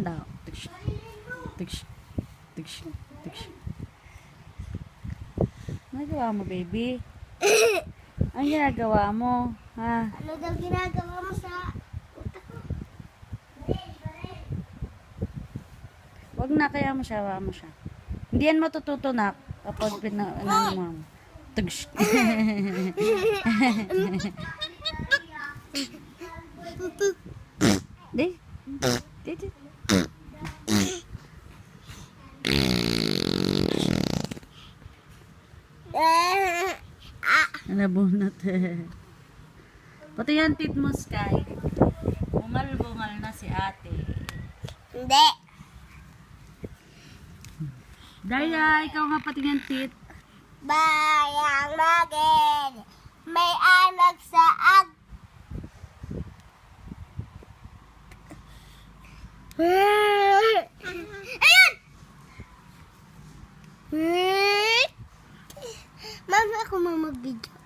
yan daw. Tiks, tiks, tiks, tiks. Ano ginagawa mo, baby? Ang ginagawa mo? Ha? Ano daw ginagawa mo sa utak ko? Wag na, kaya mo siya, wala mo siya. Hindi yan matututo na kapag pinanano mo. Tiks. Di. Di. Di. Nabunot eh. Pati yan tit mo, Sky. Bungal-bungal na si ate. Hindi. Daya, ikaw nga pati yan tit. Bayang magin, may anak sa ag. Ayun! Mama, ako mag-video.